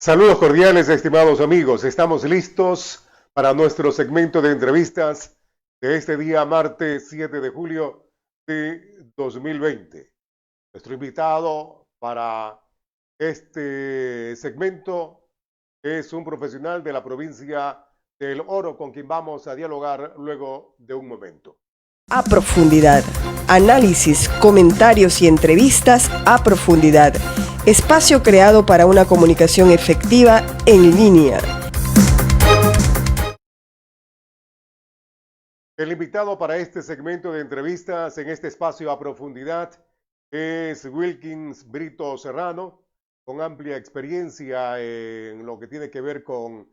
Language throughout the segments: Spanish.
Saludos cordiales, estimados amigos. Estamos listos para nuestro segmento de entrevistas de este día, martes 7 de julio de 2020. Nuestro invitado para este segmento es un profesional de la provincia del Oro, con quien vamos a dialogar luego de un momento. A profundidad. Análisis, comentarios y entrevistas a profundidad. Espacio creado para una comunicación efectiva en línea. El invitado para este segmento de entrevistas en este espacio a profundidad es Wilkins Brito Serrano, con amplia experiencia en lo que tiene que ver con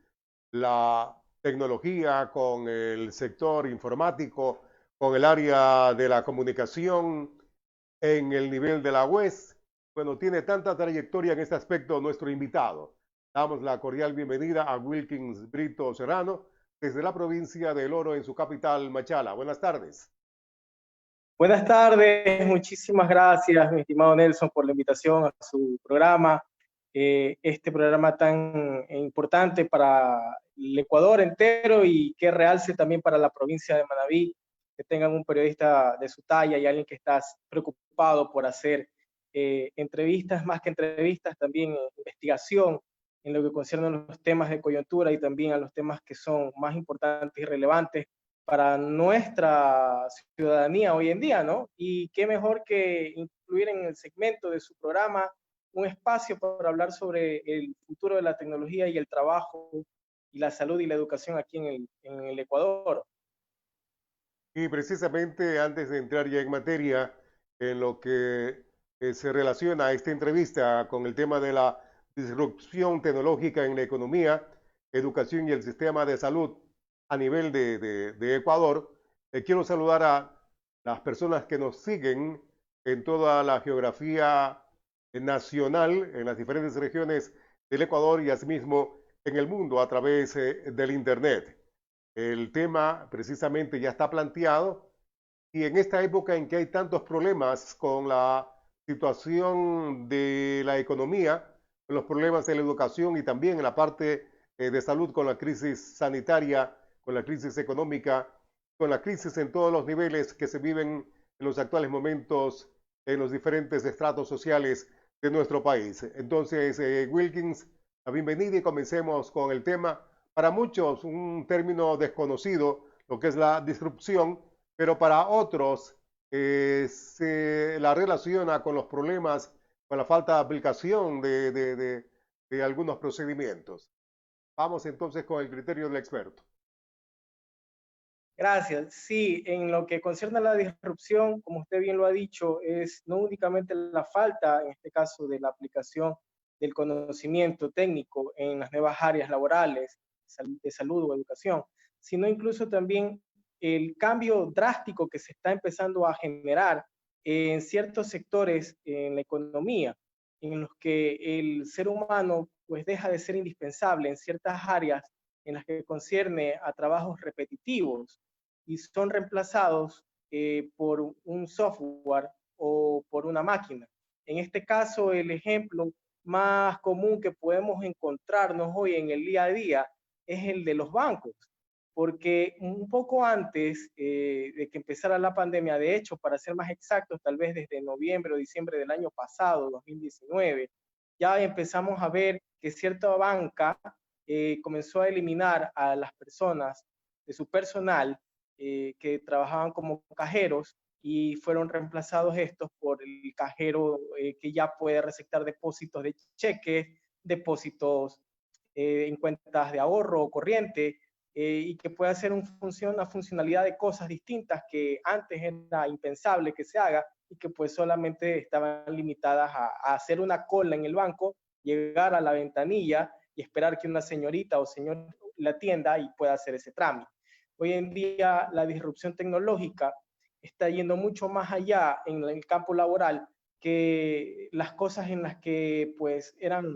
la tecnología, con el sector informático, con el área de la comunicación en el nivel de la UES. Bueno, tiene tanta trayectoria en este aspecto nuestro invitado. Damos la cordial bienvenida a Wilkins Brito Serrano desde la provincia del Oro en su capital, Machala. Buenas tardes. Buenas tardes, muchísimas gracias, mi estimado Nelson, por la invitación a su programa. Este programa tan importante para el Ecuador entero y que realce también para la provincia de Manabí, que tengan un periodista de su talla y alguien que está preocupado por hacer entrevistas, más que entrevistas, también investigación en lo que concierne a los temas de coyuntura y también a los temas que son más importantes y relevantes para nuestra ciudadanía hoy en día, ¿no? Y qué mejor que incluir en el segmento de su programa un espacio para hablar sobre el futuro de la tecnología y el trabajo y la salud y la educación aquí en el Ecuador. Y precisamente antes de entrar ya en materia, en lo que se relaciona a esta entrevista con el tema de la disrupción tecnológica en la economía, educación y el sistema de salud a nivel de Ecuador, quiero saludar a las personas que nos siguen en toda la geografía nacional, en las diferentes regiones del Ecuador y asimismo en el mundo a través del Internet. El tema precisamente ya está planteado y en esta época en que hay tantos problemas con la situación de la economía, con los problemas de la educación y también en la parte de salud con la crisis sanitaria, con la crisis económica, con la crisis en todos los niveles que se viven en los actuales momentos en los diferentes estratos sociales de nuestro país. Entonces, Wilkins, la bienvenida y comencemos con el tema. Para muchos un término desconocido, lo que es la disrupción, pero para otros se la relaciona con los problemas, con la falta de aplicación de algunos procedimientos. Vamos entonces con el criterio del experto. Gracias. Sí, en lo que concierne a la disrupción, como usted bien lo ha dicho, es no únicamente la falta, en este caso, de la aplicación del conocimiento técnico en las nuevas áreas laborales, de salud o educación, sino incluso también el cambio drástico que se está empezando a generar en ciertos sectores en la economía, en los que el ser humano pues deja de ser indispensable en ciertas áreas en las que concierne a trabajos repetitivos y son reemplazados por un software o por una máquina. En este caso, el ejemplo más común que podemos encontrarnos hoy en el día a día es el de los bancos, porque un poco antes de que empezara la pandemia, de hecho, para ser más exactos, tal vez desde noviembre o diciembre del año pasado, 2019, ya empezamos a ver que cierta banca comenzó a eliminar a las personas de su personal que trabajaban como cajeros y fueron reemplazados estos por el cajero que ya puede receptar depósitos de cheques, depósitos en cuentas de ahorro o corriente y que puede hacer una funcionalidad de cosas distintas que antes era impensable que se haga y que pues solamente estaban limitadas a hacer una cola en el banco, llegar a la ventanilla y esperar que una señorita o señor la atienda y pueda hacer ese trámite. Hoy en día la disrupción tecnológica está yendo mucho más allá en el campo laboral que las cosas en las que pues eran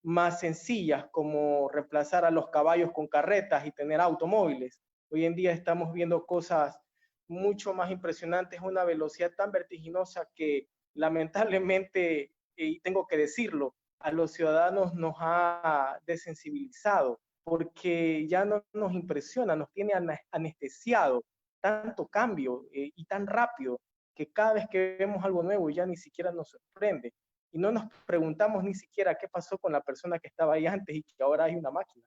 más sencillas, como reemplazar a los caballos con carretas y tener automóviles. Hoy en día estamos viendo cosas mucho más impresionantes, una velocidad tan vertiginosa que lamentablemente, y tengo que decirlo, a los ciudadanos nos ha desensibilizado, porque ya no nos impresiona, nos tiene anestesiado tanto cambio y tan rápido que cada vez que vemos algo nuevo ya ni siquiera nos sorprende y no nos preguntamos ni siquiera qué pasó con la persona que estaba ahí antes y que ahora hay una máquina.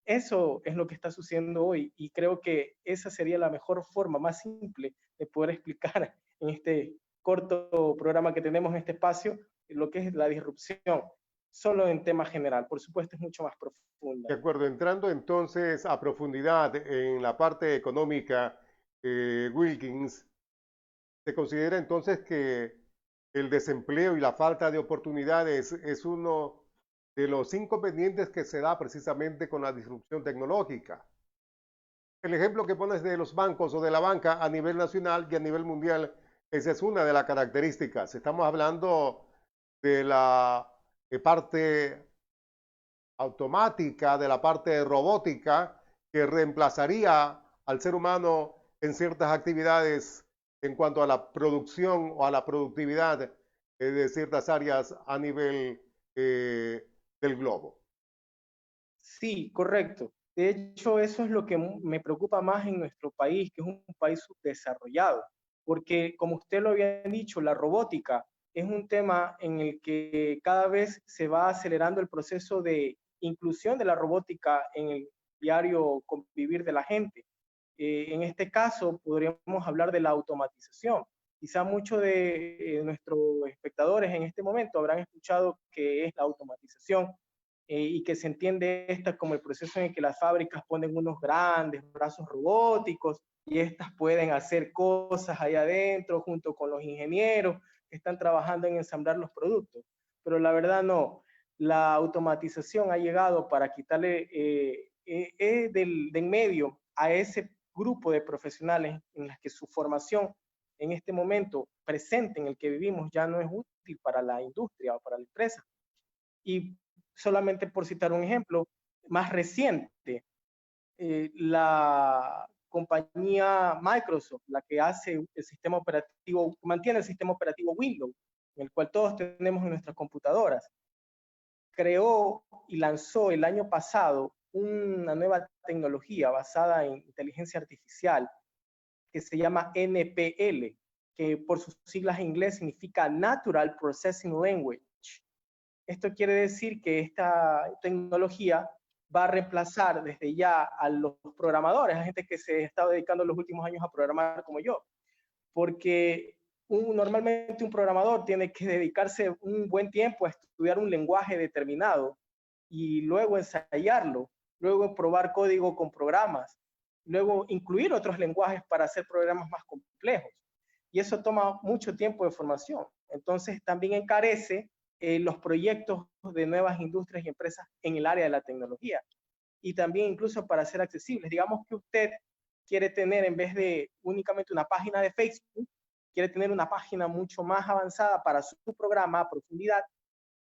Eso es lo que está sucediendo hoy y creo que esa sería la mejor forma, más simple de poder explicar en este corto programa que tenemos en este espacio lo que es la disrupción, solo en tema general. Por supuesto, es mucho más profunda. De acuerdo, entrando entonces a profundidad en la parte económica, Wilkins, ¿se considera entonces que el desempleo y la falta de oportunidades es uno de los inconvenientes que se da precisamente con la disrupción tecnológica? El ejemplo que pones de los bancos o de la banca a nivel nacional y a nivel mundial, esa es una de las características. Estamos hablando de la parte automática, de la parte robótica, que reemplazaría al ser humano en ciertas actividades en cuanto a la producción o a la productividad de ciertas áreas a nivel del globo. Sí, correcto. De hecho, eso es lo que me preocupa más en nuestro país, que es un país subdesarrollado, porque como usted lo había dicho, la robótica es un tema en el que cada vez se va acelerando el proceso de inclusión de la robótica en el diario convivir de la gente. En este caso, podríamos hablar de la automatización. Quizá muchos de nuestros espectadores en este momento habrán escuchado qué es la automatización y que se entiende esta como el proceso en el que las fábricas ponen unos grandes brazos robóticos y estas pueden hacer cosas ahí adentro junto con los ingenieros que están trabajando en ensamblar los productos. Pero la verdad no, la automatización ha llegado para quitarle del en medio a ese grupo de profesionales en las que su formación en este momento presente en el que vivimos ya no es útil para la industria o para la empresa. Y solamente por citar un ejemplo más reciente, la compañía Microsoft, la que hace el sistema operativo, mantiene el sistema operativo Windows, en el cual todos tenemos en nuestras computadoras, creó y lanzó el año pasado una nueva tecnología basada en inteligencia artificial que se llama NPL, que por sus siglas en inglés significa Natural Processing Language. Esto quiere decir que esta tecnología va a reemplazar desde ya a los programadores, a gente que se está dedicando en los últimos años a programar como yo, porque normalmente un programador tiene que dedicarse un buen tiempo a estudiar un lenguaje determinado y luego ensayarlo, luego probar código con programas, luego incluir otros lenguajes para hacer programas más complejos. Y eso toma mucho tiempo de formación. Entonces también encarece los proyectos de nuevas industrias y empresas en el área de la tecnología. Y también incluso para ser accesibles. Digamos que usted quiere tener, en vez de únicamente una página de Facebook, quiere tener una página mucho más avanzada para su programa a profundidad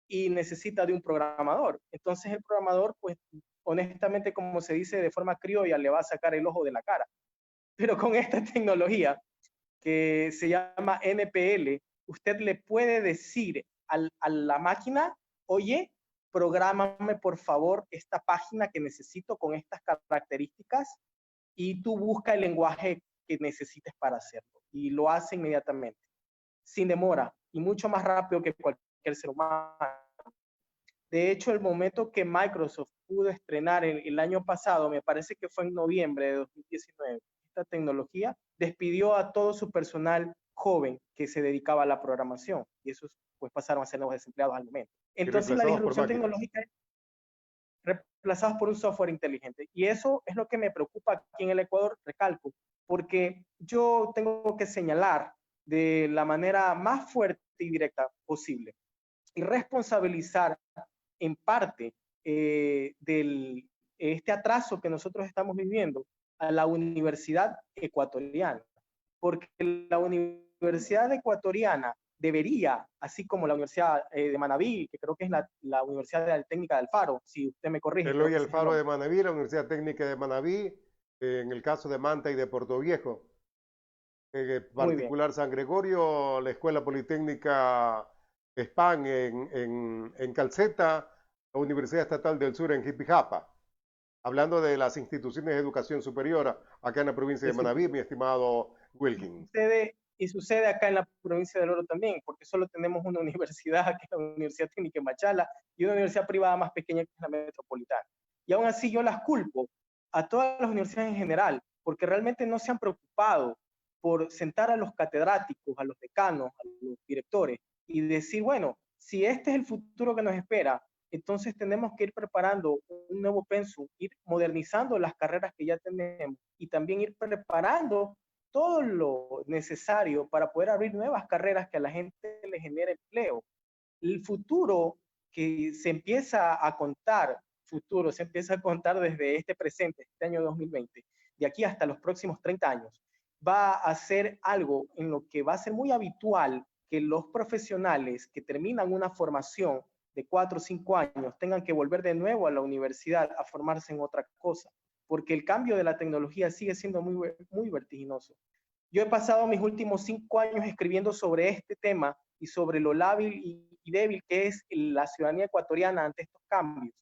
y necesita de un programador. Entonces el programador, pues honestamente, como se dice de forma criolla, le va a sacar el ojo de la cara. Pero con esta tecnología que se llama NPL, usted le puede decir a la máquina, oye, prográmame por favor esta página que necesito con estas características y tú busca el lenguaje que necesites para hacerlo. Y lo hace inmediatamente, sin demora y mucho más rápido que cualquier ser humano. De hecho, el momento que Microsoft pudo estrenar el año pasado, me parece que fue en noviembre de 2019, esta tecnología despidió a todo su personal joven que se dedicaba a la programación y esos pues pasaron a ser nuevos desempleados al momento. Entonces la disrupción tecnológica es reemplazados por un software inteligente y eso es lo que me preocupa aquí en el Ecuador, recalco, porque yo tengo que señalar de la manera más fuerte y directa posible y responsabilizar en parte este atraso que nosotros estamos viviendo a la universidad ecuatoriana, porque la universidad ecuatoriana debería, así como la Universidad de Manabí, que creo que es la Universidad Técnica de Alfaro, si usted me corrige. Eloy Alfaro de Manabí, la Universidad Técnica de Manabí, en el caso de Manta y de Puerto Viejo. En particular San Gregorio, la Escuela Politécnica SPAN en Calceta, la Universidad Estatal del Sur en Jipijapa. Hablando de las instituciones de educación superior acá en la provincia de Manabí, mi estimado Wilkins. Sucede acá en la provincia del Oro también, porque solo tenemos una universidad, que es la Universidad Técnica de Machala, y una universidad privada más pequeña, que es la Metropolitana. Y aún así yo las culpo a todas las universidades en general, porque realmente no se han preocupado por sentar a los catedráticos, a los decanos, a los directores, y decir, bueno, si este es el futuro que nos espera, entonces tenemos que ir preparando un nuevo pensum, ir modernizando las carreras que ya tenemos y también ir preparando todo lo necesario para poder abrir nuevas carreras que a la gente le genere empleo. El futuro que se empieza a contar, se empieza a contar desde este presente, este año 2020, de aquí hasta los próximos 30 años, va a ser algo en lo que va a ser muy habitual que los profesionales que terminan una formación de 4 o 5 años tengan que volver de nuevo a la universidad a formarse en otra cosa, porque el cambio de la tecnología sigue siendo muy vertiginoso. Yo he pasado mis últimos 5 años escribiendo sobre este tema y sobre lo lábil y débil que es la ciudadanía ecuatoriana ante estos cambios.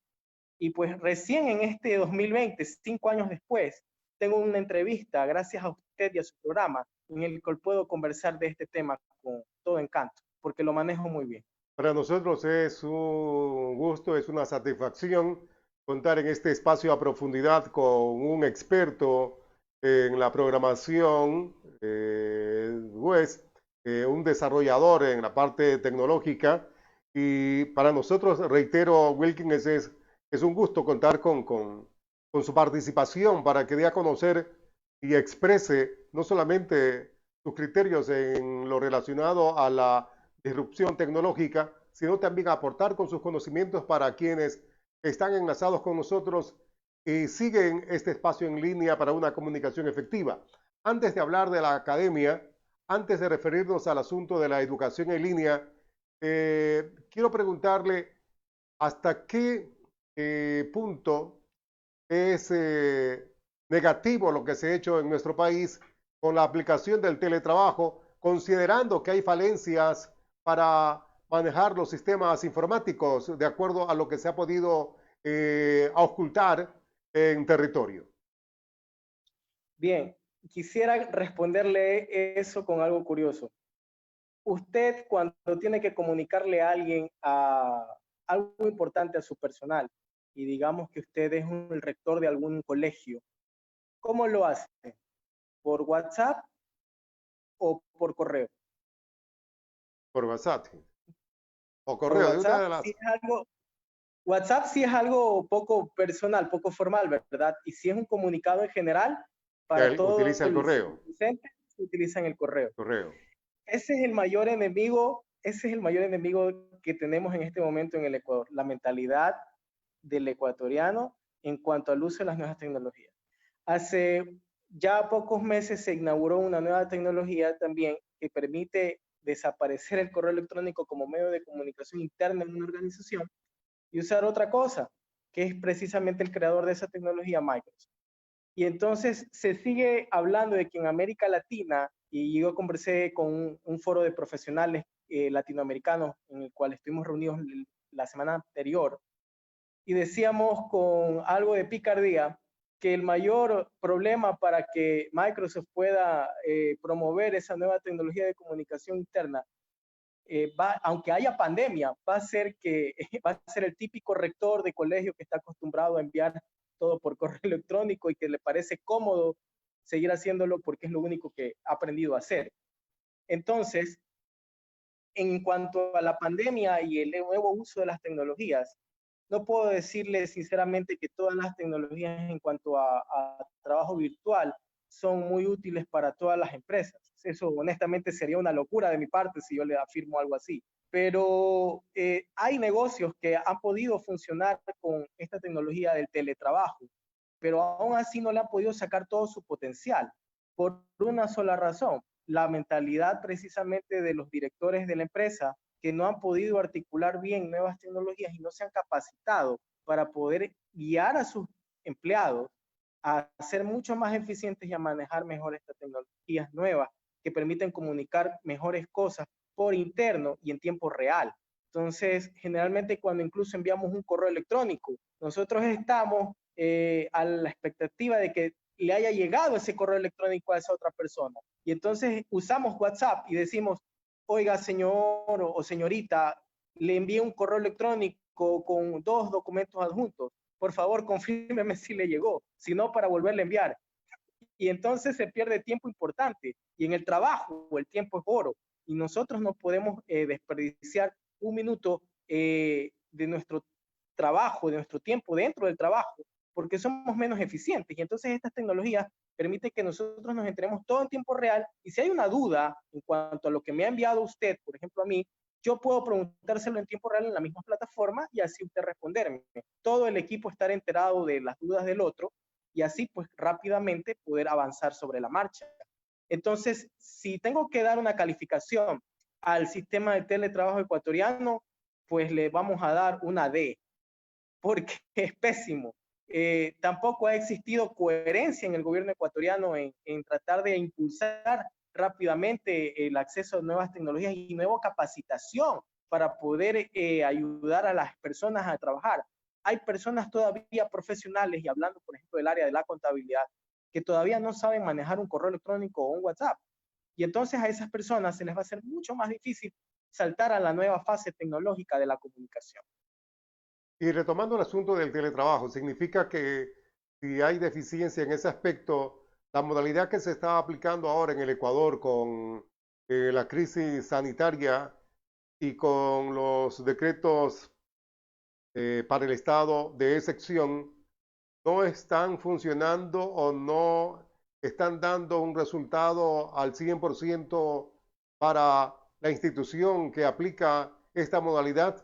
Y pues recién en este 2020, 5 años después, tengo una entrevista, gracias a usted y a su programa, en el cual puedo conversar de este tema con todo encanto, porque lo manejo muy bien. Para nosotros es un gusto, es una satisfacción contar en este espacio a profundidad con un experto en la programación, pues, un desarrollador en la parte tecnológica. Y para nosotros, reitero, Wilkins, es un gusto contar con su participación para que dé a conocer y exprese no solamente sus criterios en lo relacionado a la disrupción tecnológica, sino también aportar con sus conocimientos para quienes están enlazados con nosotros y siguen este espacio en línea para una comunicación efectiva. Antes de hablar de la academia, antes de referirnos al asunto de la educación en línea, quiero preguntarle hasta qué punto es negativo lo que se ha hecho en nuestro país con la aplicación del teletrabajo, considerando que hay falencias para manejar los sistemas informáticos de acuerdo a lo que se ha podido ocultar en territorio. Bien, quisiera responderle eso con algo curioso. Usted, cuando tiene que comunicarle a alguien algo importante a su personal, y digamos que usted es el rector de algún colegio, ¿cómo lo hace? ¿Por WhatsApp o por correo? Por WhatsApp o Por correo, de una WhatsApp de las... sí es algo, WhatsApp sí es algo poco personal, poco formal, ¿verdad? Y si es un comunicado en general, para Que todo utiliza el el correo. presente, se utiliza en el correo. Correo. Ese es el mayor enemigo que tenemos en este momento en el Ecuador, la mentalidad del ecuatoriano en cuanto al uso de las nuevas tecnologías. Hace ya pocos meses se inauguró una nueva tecnología también que permite desaparecer el correo electrónico como medio de comunicación interna en una organización y usar otra cosa, que es precisamente el creador de esa tecnología, Microsoft. Y entonces se sigue hablando de que en América Latina, y yo conversé con un foro de profesionales latinoamericanos en el cual estuvimos reunidos la semana anterior, y decíamos con algo de picardía que el mayor problema para que Microsoft pueda promover esa nueva tecnología de comunicación interna, aunque haya pandemia, va a ser el típico rector de colegio que está acostumbrado a enviar todo por correo electrónico y que le parece cómodo seguir haciéndolo porque es lo único que ha aprendido a hacer. Entonces, en cuanto a la pandemia y el nuevo uso de las tecnologías, no puedo decirle sinceramente que todas las tecnologías en cuanto a trabajo virtual son muy útiles para todas las empresas. Eso honestamente sería una locura de mi parte si yo le afirmo algo así. Pero hay negocios que han podido funcionar con esta tecnología del teletrabajo, pero aún así no le han podido sacar todo su potencial por una sola razón, la mentalidad precisamente de los directores de la empresa que no han podido articular bien nuevas tecnologías y no se han capacitado para poder guiar a sus empleados a ser mucho más eficientes y a manejar mejor estas tecnologías nuevas que permiten comunicar mejores cosas por interno y en tiempo real. Entonces, generalmente cuando incluso enviamos un correo electrónico, nosotros estamos a la expectativa de que le haya llegado ese correo electrónico a esa otra persona. Y entonces usamos WhatsApp y decimos, oiga, señor o señorita, le envié un correo electrónico con 2 documentos adjuntos. Por favor, confírmeme si le llegó, si no, para volverle a enviar. Y entonces se pierde tiempo importante. Y en el trabajo, el tiempo es oro. Y nosotros no podemos desperdiciar un minuto de nuestro trabajo, de nuestro tiempo dentro del trabajo, porque somos menos eficientes. Y entonces estas tecnologías permiten que nosotros nos enteremos todo en tiempo real. Y si hay una duda en cuanto a lo que me ha enviado usted, por ejemplo a mí, yo puedo preguntárselo en tiempo real en la misma plataforma y así usted responderme. Todo el equipo estar enterado de las dudas del otro y así pues rápidamente poder avanzar sobre la marcha. Entonces, si tengo que dar una calificación al sistema de teletrabajo ecuatoriano, pues le vamos a dar una D, porque es pésimo. Tampoco ha existido coherencia en el gobierno ecuatoriano en tratar de impulsar rápidamente el acceso a nuevas tecnologías y nueva capacitación para poder ayudar a las personas a trabajar. Hay personas todavía profesionales, y hablando por ejemplo del área de la contabilidad, que todavía no saben manejar un correo electrónico o un WhatsApp. Y entonces a esas personas se les va a hacer mucho más difícil saltar a la nueva fase tecnológica de la comunicación. Y retomando el asunto del teletrabajo, significa que si hay deficiencia en ese aspecto, la modalidad que se está aplicando ahora en el Ecuador con la crisis sanitaria y con los decretos para el estado de excepción, no están funcionando o no están dando un resultado al 100% para la institución que aplica esta modalidad.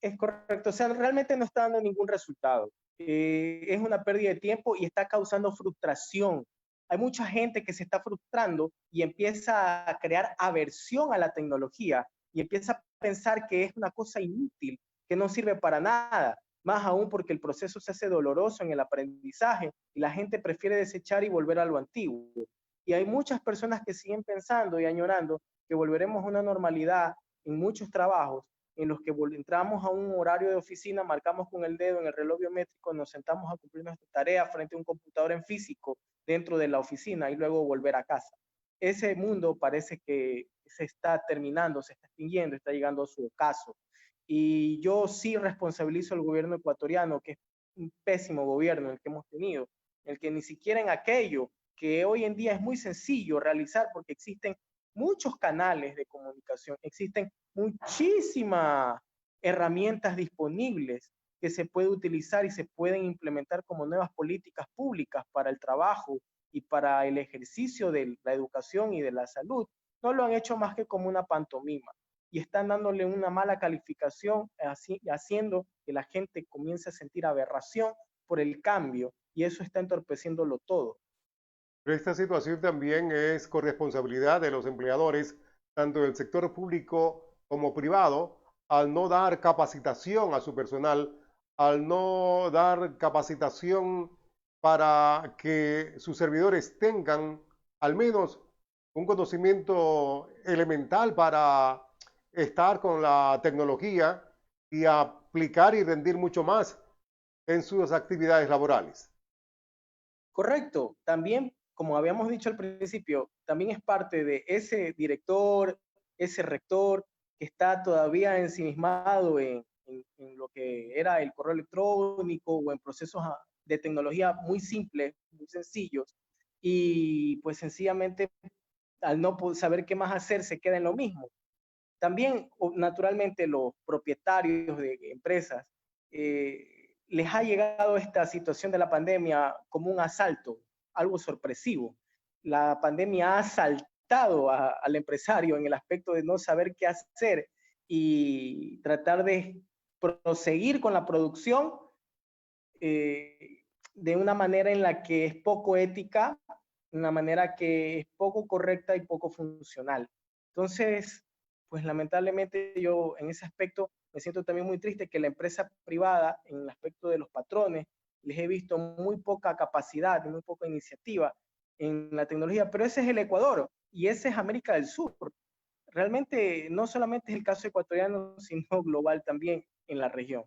Es correcto, o sea, realmente no está dando ningún resultado. Es una pérdida de tiempo y está causando frustración. Hay mucha gente que se está frustrando y empieza a crear aversión a la tecnología y empieza a pensar que es una cosa inútil, que no sirve para nada, más aún porque el proceso se hace doloroso en el aprendizaje y la gente prefiere desechar y volver a lo antiguo. Y hay muchas personas que siguen pensando y añorando que volveremos a una normalidad en muchos trabajos en los que entramos a un horario de oficina, marcamos con el dedo en el reloj biométrico, nos sentamos a cumplir nuestra tarea frente a un computador en físico dentro de la oficina y luego volver a casa. Ese mundo parece que se está terminando, se está extinguiendo, está llegando a su ocaso. Y yo sí responsabilizo al gobierno ecuatoriano, que es un pésimo gobierno el que hemos tenido, el que ni siquiera en aquello que hoy en día es muy sencillo realizar porque existen muchos canales de comunicación, existen muchísimas herramientas disponibles que se puede utilizar y se pueden implementar como nuevas políticas públicas para el trabajo y para el ejercicio de la educación y de la salud. No lo han hecho más que como una pantomima y están dándole una mala calificación, haciendo que la gente comience a sentir aberración por el cambio y eso está entorpeciéndolo todo. Pero esta situación también es corresponsabilidad de los empleadores, tanto del sector público como privado, al no dar capacitación a su personal, al no dar capacitación para que sus servidores tengan al menos un conocimiento elemental para estar con la tecnología y aplicar y rendir mucho más en sus actividades laborales. Correcto. También, como habíamos dicho al principio, también es parte de ese director, ese rector que está todavía ensimismado en lo que era el correo electrónico o en procesos de tecnología muy simples, muy sencillos, y pues sencillamente al no saber qué más hacer se queda en lo mismo. También, naturalmente, los propietarios de empresas les ha llegado esta situación de la pandemia como un asalto, algo sorpresivo. La pandemia ha asaltado al empresario en el aspecto de no saber qué hacer y tratar de proseguir con la producción de una manera en la que es poco ética, una manera que es poco correcta y poco funcional. Entonces, pues lamentablemente yo en ese aspecto me siento también muy triste que la empresa privada, en el aspecto de los patrones, les he visto muy poca capacidad, muy poca iniciativa en la tecnología, pero ese es el Ecuador y ese es América del Sur. realmente no solamente es el caso ecuatoriano, sino global también en la región.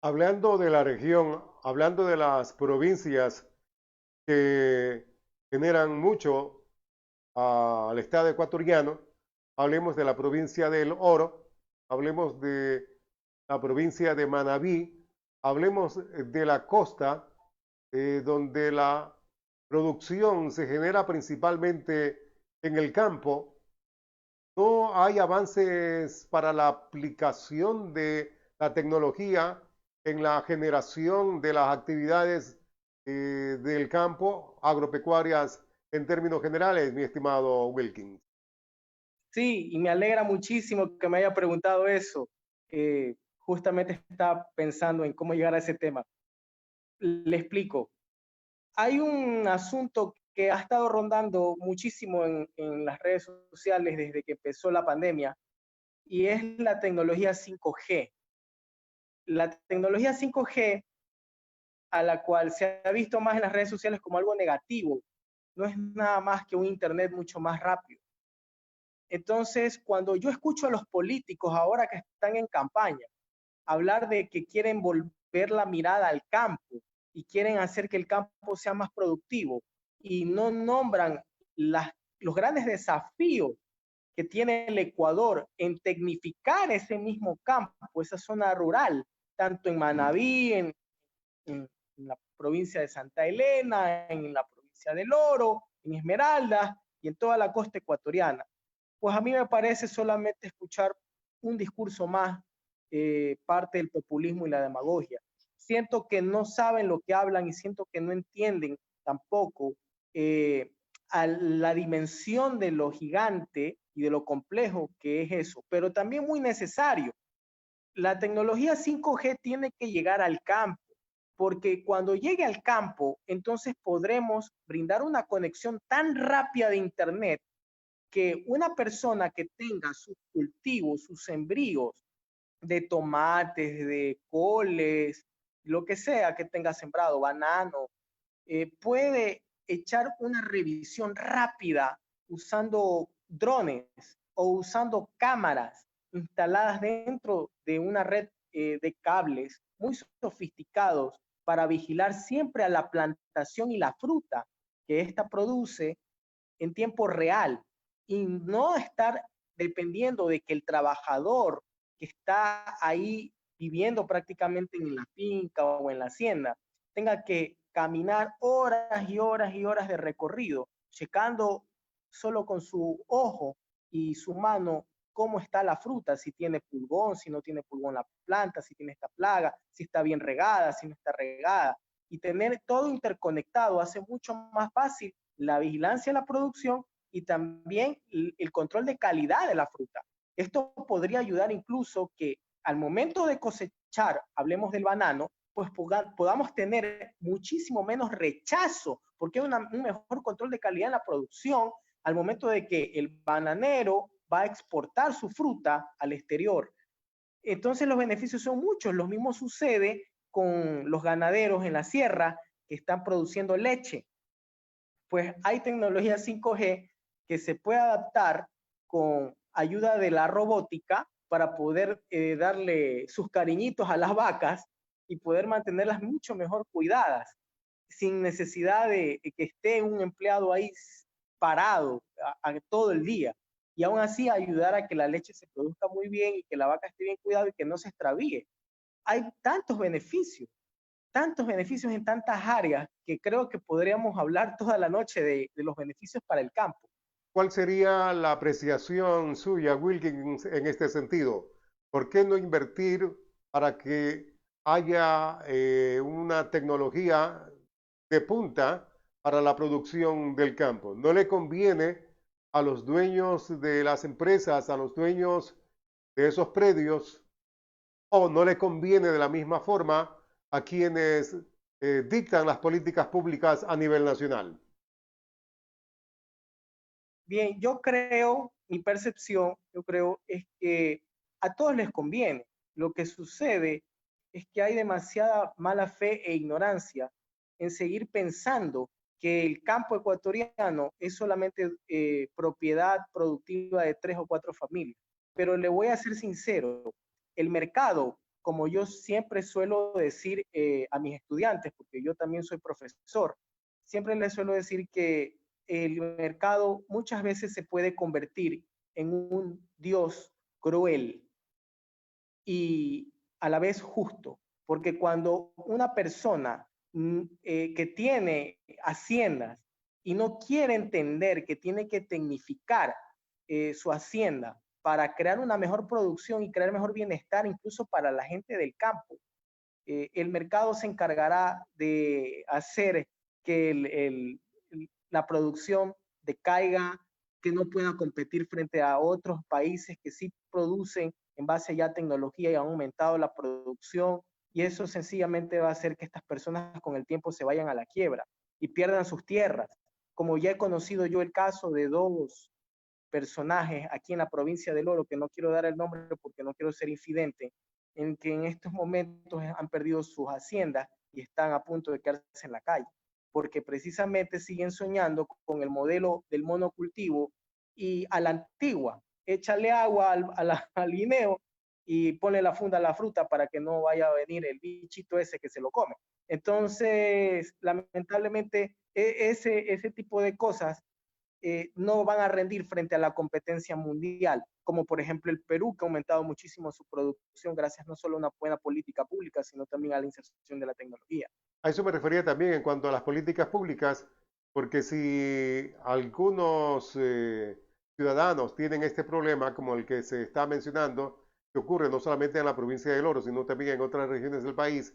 Hablando de la región, hablando de las provincias que generan mucho al Estado ecuatoriano, hablemos de la provincia del Oro, hablemos de la provincia de Manabí, hablemos de la costa, donde la producción se genera principalmente en el campo. No hay avances para la aplicación de la tecnología en la generación de las actividades del campo agropecuarias en términos generales, mi estimado Wilkins. Sí, y me alegra muchísimo que me haya preguntado eso. Justamente estaba pensando en cómo llegar a ese tema. Le explico. Hay un asunto que ha estado rondando muchísimo en las redes sociales desde que empezó la pandemia y es la tecnología 5G. La tecnología 5G, a la cual se ha visto más en las redes sociales como algo negativo, no es nada más que un Internet mucho más rápido. Entonces, cuando yo escucho a los políticos ahora que están en campaña hablar de que quieren volver la mirada al campo y quieren hacer que el campo sea más productivo y no nombran los grandes desafíos que tiene el Ecuador en tecnificar ese mismo campo, esa zona rural, tanto en Manabí, en la provincia de Santa Elena, en la provincia del Oro, en Esmeraldas y en toda la costa ecuatoriana. Pues a mí me parece solamente escuchar un discurso más, parte del populismo y la demagogia. Siento que no saben lo que hablan y siento que no entienden tampoco a la dimensión de lo gigante y de lo complejo que es eso, pero también muy necesario. La tecnología 5G tiene que llegar al campo, porque cuando llegue al campo, entonces podremos brindar una conexión tan rápida de Internet que una persona que tenga sus cultivos, sus sembríos de tomates, de coles, lo que sea que tenga sembrado, banano, puede echar una revisión rápida usando drones o usando cámaras instaladas dentro de una red de cables muy sofisticados para vigilar siempre a la plantación y la fruta que ésta produce en tiempo real y no estar dependiendo de que el trabajador que está ahí viviendo prácticamente en la finca o en la hacienda tenga que caminar horas y horas y horas de recorrido, checando solo con su ojo y su mano cómo está la fruta, si tiene pulgón, si no tiene pulgón la planta, si tiene esta plaga, si está bien regada, si no está regada. Y tener todo interconectado hace mucho más fácil la vigilancia de la producción y también el control de calidad de la fruta. Esto podría ayudar incluso que al momento de cosechar, hablemos del banano, pues podamos tener muchísimo menos rechazo, porque hay un mejor control de calidad en la producción al momento de que el bananero va a exportar su fruta al exterior. Entonces los beneficios son muchos. Lo mismo sucede con los ganaderos en la sierra que están produciendo leche. Pues hay tecnología 5G que se puede adaptar con ayuda de la robótica para poder darle sus cariñitos a las vacas y poder mantenerlas mucho mejor cuidadas, sin necesidad de que esté un empleado ahí parado todo el día. Y aún así ayudar a que la leche se produzca muy bien y que la vaca esté bien cuidada y que no se extravíe. Hay tantos beneficios en tantas áreas que creo que podríamos hablar toda la noche de los beneficios para el campo. ¿Cuál sería la apreciación suya, Wilkins, en este sentido? ¿Por qué no invertir para que haya una tecnología de punta para la producción del campo? ¿No le conviene a los dueños de las empresas, a los dueños de esos predios, o no le conviene de la misma forma a quienes dictan las políticas públicas a nivel nacional? Bien, yo creo, mi percepción, yo creo es que a todos les conviene. Lo que sucede es que hay demasiada mala fe e ignorancia en seguir pensando que el campo ecuatoriano es solamente propiedad productiva de 3 o 4 familias. Pero le voy a ser sincero, el mercado, como yo siempre suelo decir a mis estudiantes, porque yo también soy profesor, siempre les suelo decir que el mercado muchas veces se puede convertir en un Dios cruel y a la vez justo, porque cuando una persona que tiene haciendas y no quiere entender que tiene que tecnificar su hacienda para crear una mejor producción y crear mejor bienestar incluso para la gente del campo, el mercado se encargará de hacer que la producción decaiga, que no pueda competir frente a otros países que sí producen en base ya a tecnología y han aumentado la producción, y eso sencillamente va a hacer que estas personas con el tiempo se vayan a la quiebra y pierdan sus tierras. Como ya he conocido yo el caso de 2 personajes aquí en la provincia del Oro, que no quiero dar el nombre porque no quiero ser infidente, en que en estos momentos han perdido sus haciendas y están a punto de quedarse en la calle, porque precisamente siguen soñando con el modelo del monocultivo y a la antigua, échale agua al guineo y ponle la funda a la fruta para que no vaya a venir el bichito ese que se lo come. Entonces, lamentablemente, ese tipo de cosas no van a rendir frente a la competencia mundial, como por ejemplo el Perú, que ha aumentado muchísimo su producción gracias no solo a una buena política pública, sino también a la inserción de la tecnología. A eso me refería también en cuanto a las políticas públicas, porque si algunos ciudadanos tienen este problema, como el que se está mencionando, que ocurre no solamente en la provincia del Oro, sino también en otras regiones del país,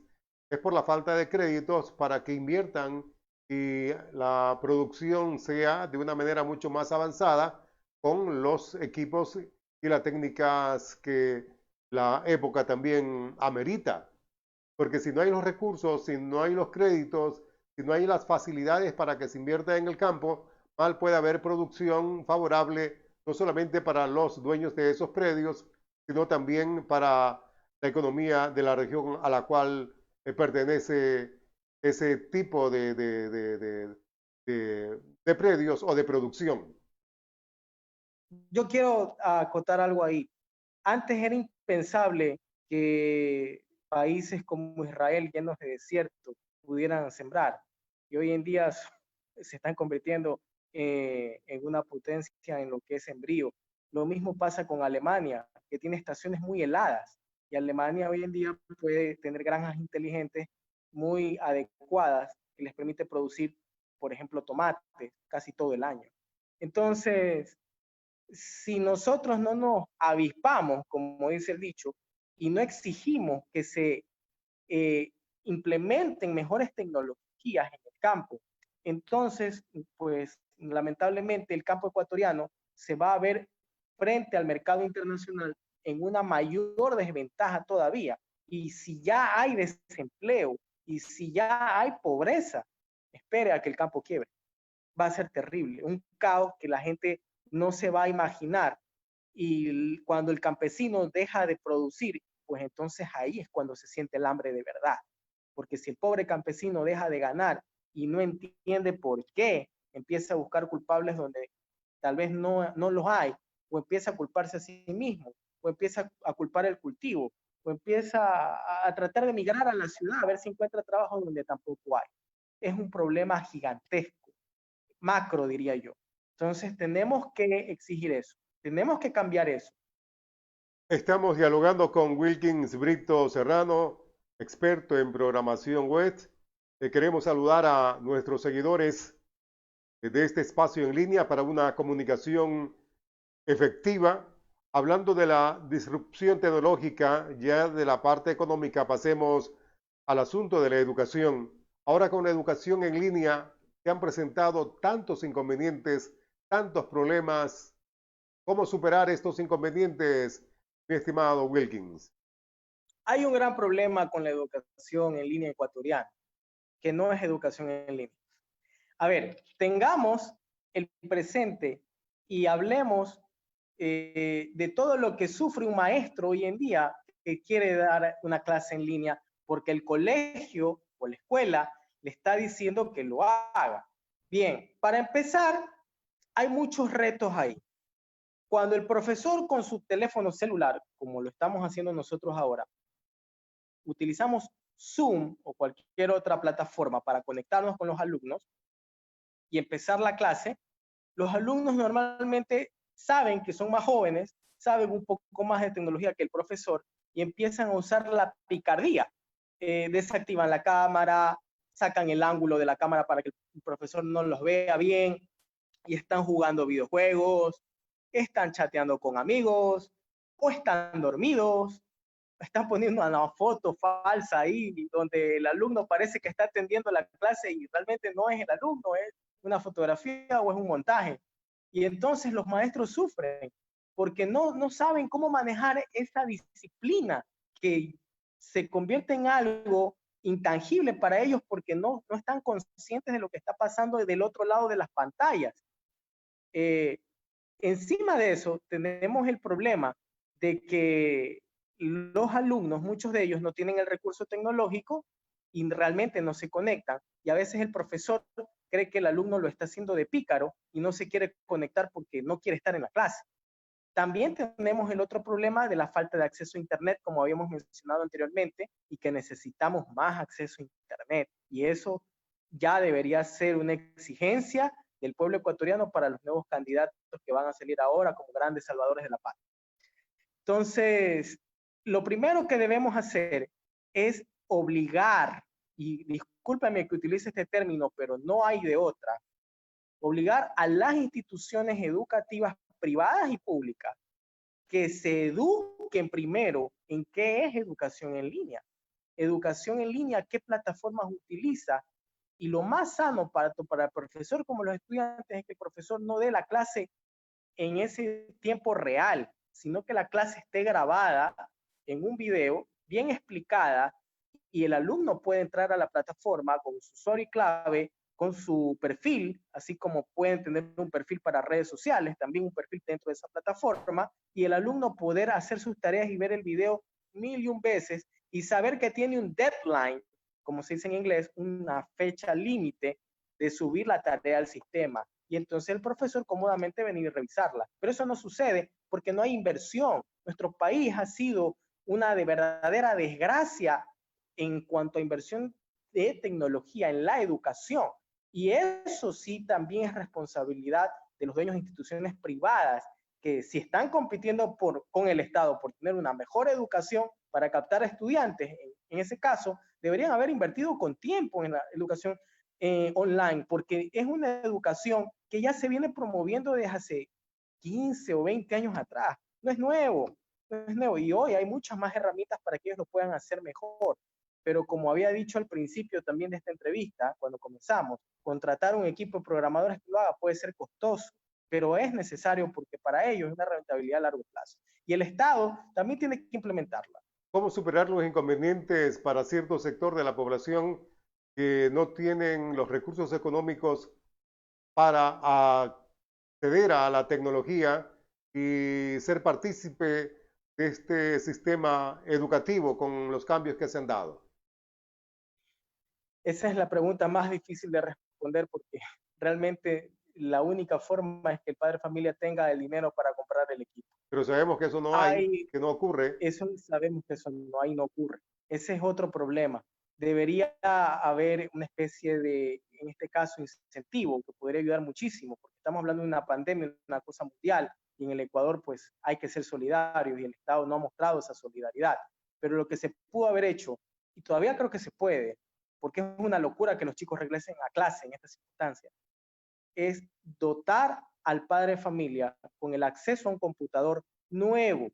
es por la falta de créditos para que inviertan y la producción sea de una manera mucho más avanzada con los equipos y las técnicas que la época también amerita. Porque si no hay los recursos, si no hay los créditos, si no hay las facilidades para que se invierta en el campo, mal puede haber producción favorable no solamente para los dueños de esos predios, sino también para la economía de la región a la cual pertenece ese tipo de predios o de producción. Yo quiero acotar algo ahí. Antes era impensable que países como Israel, llenos de desierto, pudieran sembrar. Y hoy en día se están convirtiendo en una potencia en lo que es sembrío. Lo mismo pasa con Alemania, que tiene estaciones muy heladas. Y Alemania hoy en día puede tener granjas inteligentes muy adecuadas que les permite producir, por ejemplo, tomates casi todo el año. Entonces, si nosotros no nos avispamos, como dice el dicho, y no exigimos que se implementen mejores tecnologías en el campo, entonces, pues lamentablemente el campo ecuatoriano se va a ver frente al mercado internacional en una mayor desventaja todavía. Y si ya hay desempleo y si ya hay pobreza, espere a que el campo quiebre. Va a ser terrible, un caos que la gente no se va a imaginar. Y cuando el campesino deja de producir, pues entonces ahí es cuando se siente el hambre de verdad. Porque si el pobre campesino deja de ganar y no entiende por qué, empieza a buscar culpables donde tal vez no los hay, o empieza a culparse a sí mismo, o empieza a culpar el cultivo, o empieza a tratar de migrar a la ciudad a ver si encuentra trabajo donde tampoco hay. Es un problema gigantesco, macro diría yo. Entonces tenemos que exigir eso, tenemos que cambiar eso. Estamos dialogando con Wilkins Brito Serrano, experto en programación web. Queremos saludar a nuestros seguidores de este espacio en línea para una comunicación efectiva. Hablando de la disrupción tecnológica, ya de la parte económica, pasemos al asunto de la educación. Ahora con la educación en línea, se han presentado tantos inconvenientes, tantos problemas. ¿Cómo superar estos inconvenientes, mi estimado Wilkins? Hay un gran problema con la educación en línea ecuatoriana, que no es educación en línea. A ver, tengamos el presente y hablemos de todo lo que sufre un maestro hoy en día que quiere dar una clase en línea porque el colegio o la escuela le está diciendo que lo haga. Bien, para empezar, hay muchos retos ahí. Cuando el profesor con su teléfono celular, como lo estamos haciendo nosotros ahora, utilizamos Zoom o cualquier otra plataforma para conectarnos con los alumnos y empezar la clase, los alumnos normalmente saben que son más jóvenes, saben un poco más de tecnología que el profesor y empiezan a usar la picardía. Desactivan la cámara, sacan el ángulo de la cámara para que el profesor no los vea bien y están jugando videojuegos, están chateando con amigos o están dormidos, están poniendo una foto falsa ahí donde el alumno parece que está atendiendo la clase y realmente no es el alumno, es una fotografía o es un montaje. Y entonces los maestros sufren porque no saben cómo manejar esa disciplina que se convierte en algo intangible para ellos porque no están conscientes de lo que está pasando del otro lado de las pantallas. Encima de eso, tenemos el problema de que los alumnos, muchos de ellos no tienen el recurso tecnológico y realmente no se conectan. Y a veces el profesor cree que el alumno lo está haciendo de pícaro y no se quiere conectar porque no quiere estar en la clase. También tenemos el otro problema de la falta de acceso a Internet, como habíamos mencionado anteriormente, y que necesitamos más acceso a Internet. Y eso ya debería ser una exigencia del pueblo ecuatoriano para los nuevos candidatos que van a salir ahora como grandes salvadores de la paz. Entonces, lo primero que debemos hacer es obligar, y discúlpame que utilice este término, pero no hay de otra, obligar a las instituciones educativas privadas y públicas que se eduquen primero en qué es educación en línea. Educación en línea, qué plataformas utiliza. Y lo más sano para el profesor como los estudiantes es que el profesor no dé la clase en ese tiempo real, sino que la clase esté grabada en un video bien explicada y el alumno puede entrar a la plataforma con su usuario y clave, con su perfil, así como pueden tener un perfil para redes sociales, también un perfil dentro de esa plataforma, y el alumno poder hacer sus tareas y ver el video 1001 veces y saber que tiene un deadline, como se dice en inglés, una fecha límite de subir la tarea al sistema. Y entonces el profesor cómodamente venir y revisarla. Pero eso no sucede porque no hay inversión. Nuestro país ha sido una de verdadera desgracia en cuanto a inversión de tecnología en la educación. Y eso sí también es responsabilidad de los dueños de instituciones privadas, que si están compitiendo con el Estado por tener una mejor educación para captar a estudiantes, en ese caso, deberían haber invertido con tiempo en la educación online, porque es una educación que ya se viene promoviendo desde hace 15 o 20 años atrás. No es nuevo, no es nuevo. Y hoy hay muchas más herramientas para que ellos lo puedan hacer mejor. Pero como había dicho al principio también de esta entrevista, cuando comenzamos, contratar un equipo de programadores que lo haga puede ser costoso, pero es necesario porque para ellos es una rentabilidad a largo plazo. Y el Estado también tiene que implementarla. ¿Cómo superar los inconvenientes para cierto sector de la población que no tienen los recursos económicos para acceder a la tecnología y ser partícipe de este sistema educativo con los cambios que se han dado? Esa es la pregunta más difícil de responder porque realmente la única forma es que el padre de familia tenga el dinero para comprar el equipo. Pero sabemos que eso no hay, que no ocurre. Eso sabemos que eso no ocurre. Ese es otro problema. Debería haber una especie de, en este caso, incentivo que podría ayudar muchísimo, porque estamos hablando de una pandemia, una cosa mundial, y en el Ecuador pues hay que ser solidarios y el Estado no ha mostrado esa solidaridad. Pero lo que se pudo haber hecho, y todavía creo que se puede, porque es una locura que los chicos regresen a clase en estas circunstancias, es dotar al padre de familia con el acceso a un computador nuevo.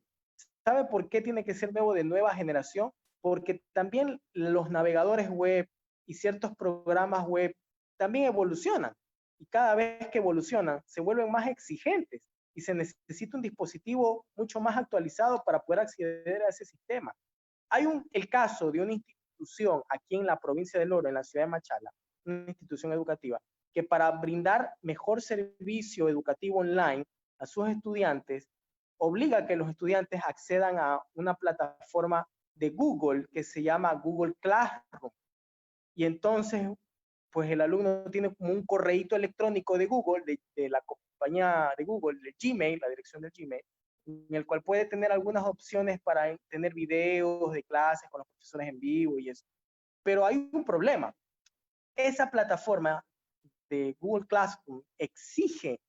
¿Sabe por qué tiene que ser nuevo, de nueva generación? Porque también los navegadores web y ciertos programas web también evolucionan. Y cada vez que evolucionan, se vuelven más exigentes y se necesita un dispositivo mucho más actualizado para poder acceder a ese sistema. Hay el caso de una institución aquí en la provincia del Oro, en la ciudad de Machala, una institución educativa, que para brindar mejor servicio educativo online a sus estudiantes, obliga a que los estudiantes accedan a una plataforma de Google que se llama Google Classroom. Y entonces pues el alumno tiene como un correíto electrónico de Google, de la compañía de Google, de Gmail, la dirección del Gmail, en el cual puede tener algunas opciones para tener videos de clases con los profesores en vivo y eso. Pero hay un problema. Esa plataforma de Google Classroom exige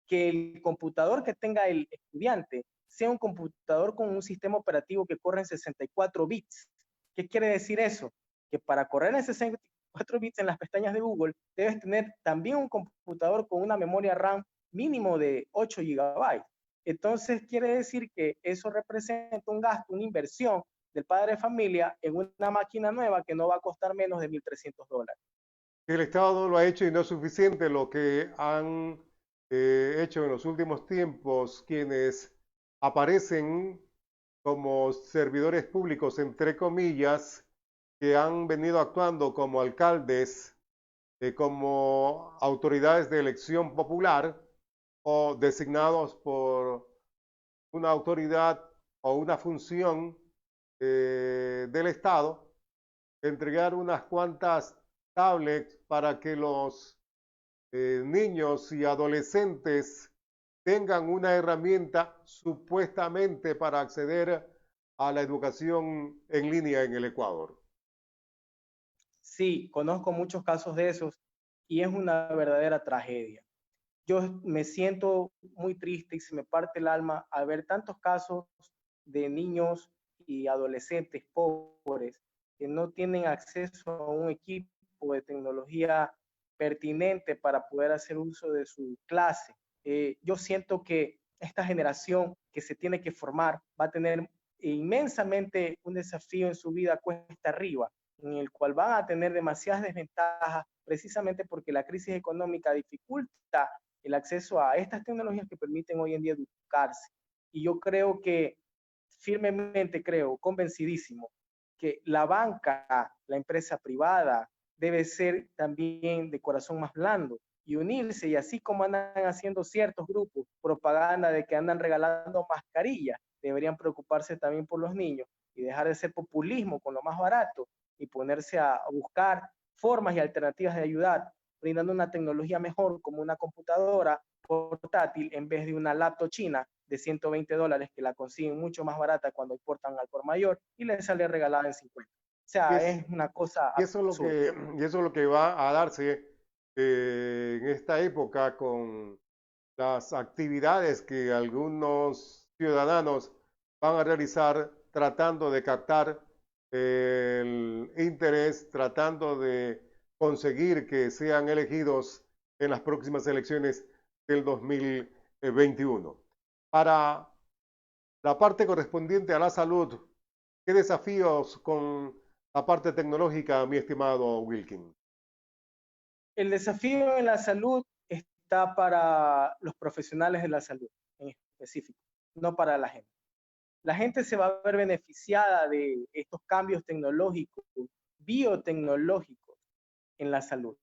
que el computador que tenga el estudiante sea un computador con un sistema operativo que corre en 64 bits. ¿Qué quiere decir eso? Que para correr en 64 bits en las pestañas de Google, debes tener también un computador con una memoria RAM mínimo de 8 GB. Entonces quiere decir que eso representa un gasto, una inversión del padre de familia en una máquina nueva que no va a costar menos de $1.300. El Estado no lo ha hecho y no es suficiente lo que han hecho en los últimos tiempos quienes aparecen como servidores públicos, entre comillas, que han venido actuando como alcaldes, como autoridades de elección popular o designados por una autoridad o una función del Estado, entregar unas cuantas tablets para que los niños y adolescentes tengan una herramienta supuestamente para acceder a la educación en línea en el Ecuador. Sí, conozco muchos casos de esos y es una verdadera tragedia. Yo me siento muy triste y se me parte el alma al ver tantos casos de niños y adolescentes pobres que no tienen acceso a un equipo de tecnología pertinente para poder hacer uso de su clase. Yo siento que esta generación que se tiene que formar va a tener inmensamente un desafío en su vida cuesta arriba, en el cual van a tener demasiadas desventajas precisamente porque la crisis económica dificulta el acceso a estas tecnologías que permiten hoy en día educarse. Y yo creo que, firmemente creo, convencidísimo, que la banca, la empresa privada, debe ser también de corazón más blando y unirse, y así como andan haciendo ciertos grupos propaganda de que andan regalando mascarillas, deberían preocuparse también por los niños y dejar de ser populismo con lo más barato y ponerse a buscar formas y alternativas de ayudar, brindando una tecnología mejor como una computadora portátil en vez de una laptop china de $120 que la consiguen mucho más barata cuando importan al por mayor y les sale regalada en 50. O sea, Es, es una cosa y eso es absurda. y eso es lo que va a darse en esta época con las actividades que algunos ciudadanos van a realizar tratando de captar el interés, tratando de conseguir que sean elegidos en las próximas elecciones del 2021. Para la parte correspondiente a la salud, ¿qué desafíos con la parte tecnológica, mi estimado Wilkin? El desafío en la salud está para los profesionales de la salud en específico, no para la gente. La gente se va a ver beneficiada de estos cambios tecnológicos, biotecnológicos en la salud.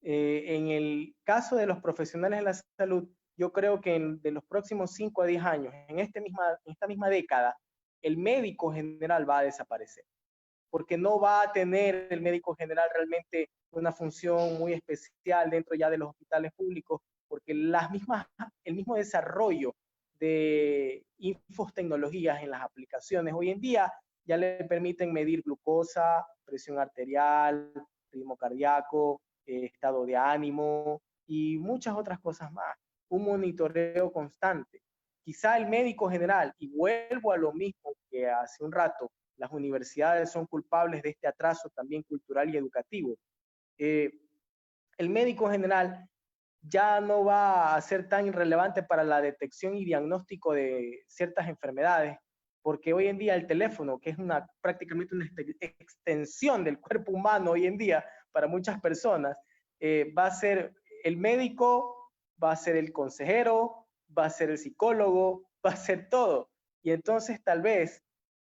En el caso de los profesionales de la salud, yo creo que de los próximos 5 a 10 años, en esta misma década, el médico general va a desaparecer, porque no va a tener el médico general realmente una función muy especial dentro ya de los hospitales públicos, porque el mismo desarrollo de infotecnologías en las aplicaciones hoy en día ya le permiten medir glucosa, presión arterial, ritmo cardíaco, estado de ánimo y muchas otras cosas más. Un monitoreo constante. Quizá el médico general, y vuelvo a lo mismo que hace un rato, las universidades son culpables de este atraso también cultural y educativo. El médico general ya no va a ser tan irrelevante para la detección y diagnóstico de ciertas enfermedades, porque hoy en día el teléfono, que es prácticamente una extensión del cuerpo humano hoy en día para muchas personas, va a ser el médico, va a ser el consejero, va a ser el psicólogo, va a ser todo. Y entonces tal vez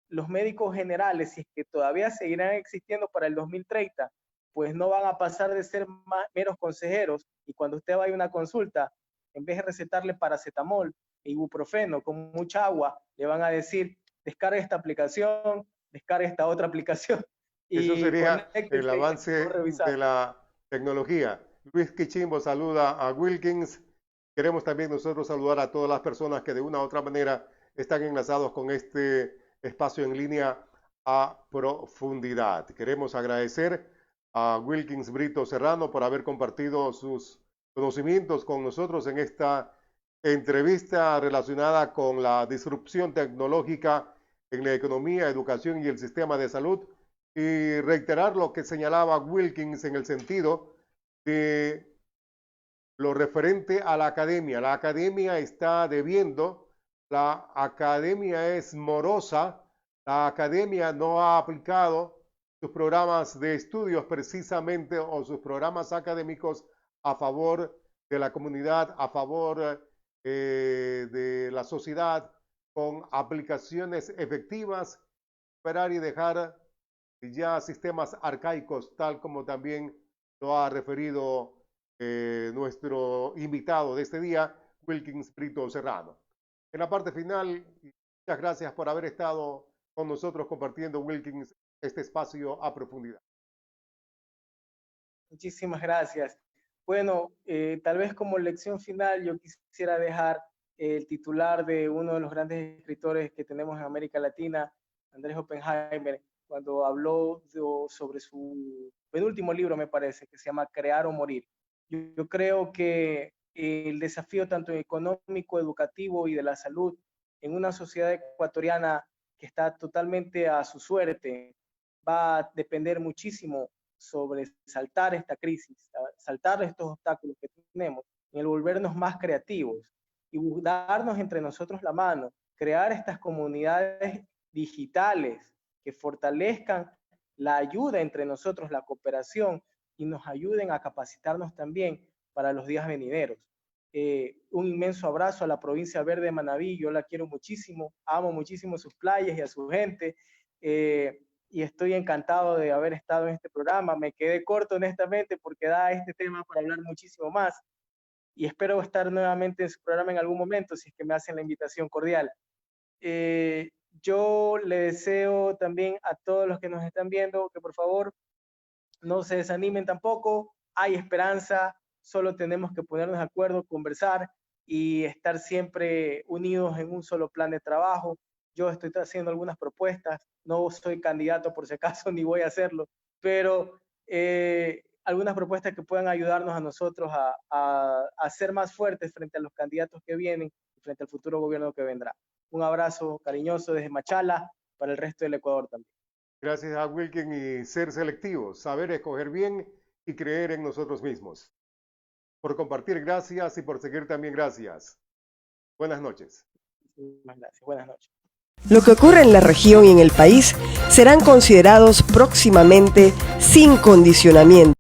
los médicos generales, si es que todavía seguirán existiendo para el 2030, pues no van a pasar de ser meros consejeros, y cuando usted vaya a una consulta, en vez de recetarle paracetamol e ibuprofeno con mucha agua, le van a decir, descarga esta aplicación, descarga esta otra aplicación Eso y sería el conéctese y avance revisar. de la tecnología. Luis Quichimbo saluda a Wilkins. Queremos también nosotros saludar a todas las personas que de una u otra manera están enlazados con este espacio en línea a profundidad. Queremos agradecer a Wilkins Brito Serrano por haber compartido sus conocimientos con nosotros en esta entrevista relacionada con la disrupción tecnológica en la economía, educación y el sistema de salud, y reiterar lo que señalaba Wilkins en el sentido de lo referente a la academia. La academia está debiendo, la academia es morosa, la academia no ha aplicado sus programas de estudios precisamente o sus programas académicos a favor de la comunidad, a favor de la sociedad, con aplicaciones efectivas, esperar y dejar ya sistemas arcaicos, tal como también lo ha referido nuestro invitado de este día, Wilkins Brito Serrano. En la parte final, muchas gracias por haber estado con nosotros compartiendo, Wilkins, este espacio a profundidad. Muchísimas gracias. Bueno, tal vez como lección final yo quisiera dejar el titular de uno de los grandes escritores que tenemos en América Latina, Andrés Oppenheimer, cuando habló sobre su penúltimo libro, me parece, que se llama Crear o Morir. Yo creo que el desafío tanto económico, educativo y de la salud en una sociedad ecuatoriana que está totalmente a su suerte va a depender muchísimo sobre saltar esta crisis, saltar estos obstáculos que tenemos, en el volvernos más creativos y darnos entre nosotros la mano, crear estas comunidades digitales que fortalezcan la ayuda entre nosotros, la cooperación, y nos ayuden a capacitarnos también para los días venideros. Un inmenso abrazo a la provincia verde de Manabí, yo la quiero muchísimo, amo muchísimo sus playas y a su gente, y estoy encantado de haber estado en este programa. Me quedé corto honestamente porque da este tema para hablar muchísimo más, y espero estar nuevamente en su programa en algún momento, si es que me hacen la invitación cordial. Yo le deseo también a todos los que nos están viendo que por favor no se desanimen tampoco, hay esperanza, solo tenemos que ponernos de acuerdo, conversar y estar siempre unidos en un solo plan de trabajo. Yo estoy haciendo algunas propuestas, no soy candidato por si acaso, ni voy a hacerlo, pero algunas propuestas que puedan ayudarnos a nosotros a ser más fuertes frente a los candidatos que vienen y frente al futuro gobierno que vendrá. Un abrazo cariñoso desde Machala para el resto del Ecuador también. Gracias a Wilkins, y ser selectivos, saber escoger bien y creer en nosotros mismos. Por compartir, gracias, y por seguir también, gracias. Buenas noches. Muchas gracias. Buenas noches. Lo que ocurre en la región y en el país serán considerados próximamente sin condicionamiento.